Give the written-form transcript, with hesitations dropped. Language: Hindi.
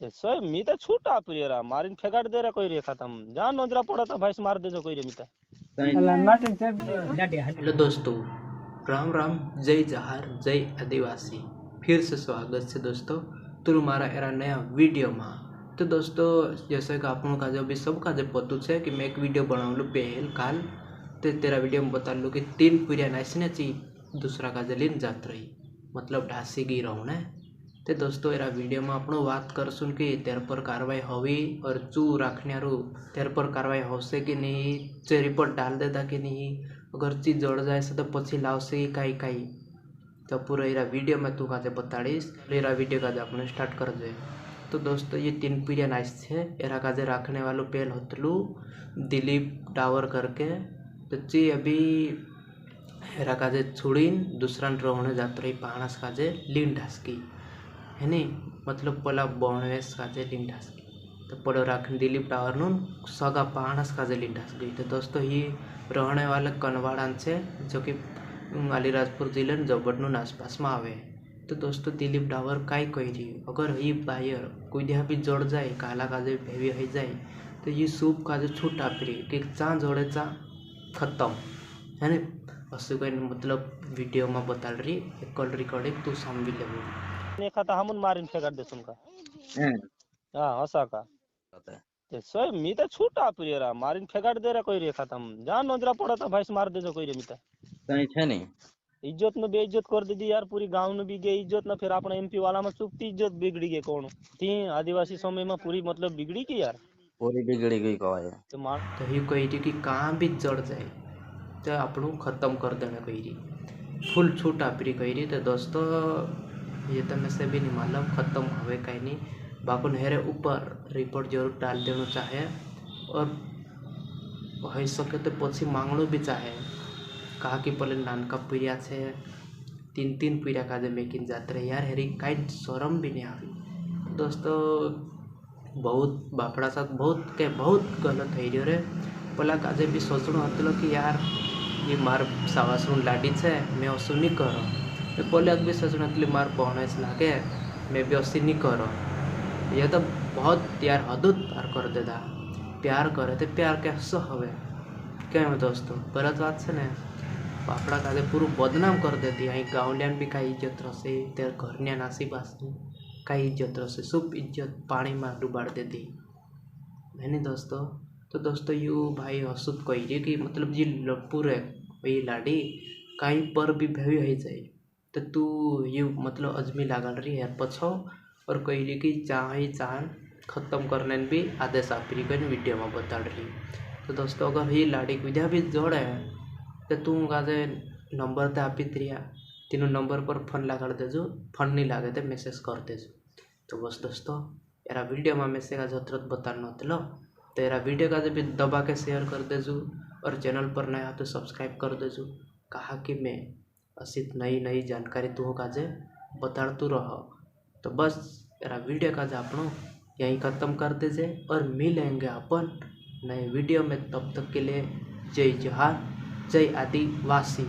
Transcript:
सोय मी तर छूटा प्रियरा मारिन फेगाड दे रे कोई रे खत्म जहाँ नोजरा पड़ा था भाई से मार दे जो कोई रे मिता हेलो दोस्तों, राम राम, जय जहार, जय आदिवासी। फिर से स्वागत है दोस्तों तुम्हारा एरा नया वीडियो में। तो दोस्तों जैसे कि आप लोगों का जो भी सबका जो पता है कि मैं एक वीडियो बना लूँ पहल काल तो तेरा वीडियो में बता लूँ कि 3 पीढ़िया नाचने चाहिए दूसरा का जलीन जात रही मतलब ढासी गी रहूँ ने। तो दोस्तों एरा वीडियो में आपनो बात कर सुन कि तेर पर कार्रवाई होवी और चू राखने तेर पर कार्रवाई होसे कि नहीं, चे रिपोर्ट डाल देता कि नहीं, अगर चीज जड़ जाए से तो पछी लावसे कई कई तो पूरा एरा वीडियो में तू काजे बताड़ीस। एरा वीडियो काजे अपने स्टार्ट कर दे। तो दोस्तों ये 3 पीढ़िया नाइस थे एरा काजे राखने वालों पेल होतलू दिलीप टावर करके। तो ची अभी एरा काजे छुड़ीन दूसरा रोहने जात रही पाणस काजे लीन ढासकी है नहीं मतलब पला बोणवेश काजे लीन ढासकी तो पड़ो राखने दिलीप टावर नु सगा पाणस काजे लीन ढास गई। तो दोस्तों ये रहने वाले कनवाड़ान से जो कि अलीराजपुर जिले जबटनून आसपास में आवे। तो दोस्तों दिलीप टावर काई कही रही अगर ये बायर कोई दिया भी जोड़ जाए काला काजे भेवी हो जाए तो ये सूप काजे छूट आप रही कि चा जोड़े चा खत्म है नहीं असु कोई मतलब वीडियो में बता रही एक कॉल रिकॉर्डिंग तू समझ ले ने खाता हमन मारिन फेगाड दे सुनका हाँ हसा का सोय मी तर छूटा प्रियरा मारिन फेगाड दे रे कोई रे खत्म जहाँ नोजरा पड़ा था भाई से मार दे जो कोई रे मिता कहीं छे नहीं इज्जत में बेइज्जत कर दी यार पूरी गांव में भी गई इज्जत ना फिर अपना एमपी वाला में चुपती इज्जत बिगड़ी गई कौन थी आदिवासी समय में पूरी मतलब बिगड़ी की यार पूरी बिगड़ी गई कहे तो मार तो ये कही रही कि कहाँ भी जड़ जाए तो आपनों खत्म कर देना कही रही फुल छूट आप रही कही रही। तो दोस्तों ये तो मैं से भी नहीं मालूम खत्म हुए कहीं नहीं बाको हेरे ऊपर रिपोर्ट जरूर डाल देना चाहे और हो सके तो पछी मांगणो भी चाहे कहा कि पहले नानका पीढ़िया से 3 पीढ़िया का मेकिन जाते रहे यार हेरी कहीं शरम भी नहीं आई। दोस्तों बहुत बापड़ा साथ बहुत गलत है रे पहला काजे भी सोचणो हतलो कि यार ये मार सावासरू लाडी है मैं असु नहीं करो मैं पहले भी सोचणो हतली मार पहनेस लागे मैं भी असी नहीं करो ये तो बहुत यार हदूत पार कर देता प्यार करे तो प्यार कैसो हवे क्या दोस्तों गलत बात से ने बापड़ा काजे पूरा बदनाम कर देती अँ गाँवलियान भी कई इज्जत रहे तेरे घरनिया नासीपास कई इज्जत रहे सब इज्जत पानी में डुबाड़ देती है नहीं दोस्तों। तो दोस्तों यू भाई हसुत कही रही कि मतलब जी पूरे वही लाडी कहीं पर भी भेवी हो जाए तो तू यू मतलब अजमी लागल रही है पछो और कही रही कि चाहन ख़त्म करने भी आदेश आप रही कोई वीडियो में बता रही। तो दोस्तों अगर ये लाड़ी विद्या भी जोड़े तो तू काजे नंबर तो आपी त्रिया तीनों नंबर पर फोन लगा देजो फोन नहीं लगे तो मैसेज कर देजो। तो बस दोस्तों यार वीडियो में मैसेज का जरूरत बताना होता तो यार वीडियो का भी दबा के शेयर कर देजो और चैनल पर नया तो सब्सक्राइब कर देजो कहा कि मैं असित नई जानकारी तू काजे बताड़तू रहो। तो बस यार वीडियो का अपनों यहीं ख़त्म कर दीजिए और मिलेंगे अपन नए वीडियो में तब तक के लिए जय जोहार जय आदिवासी।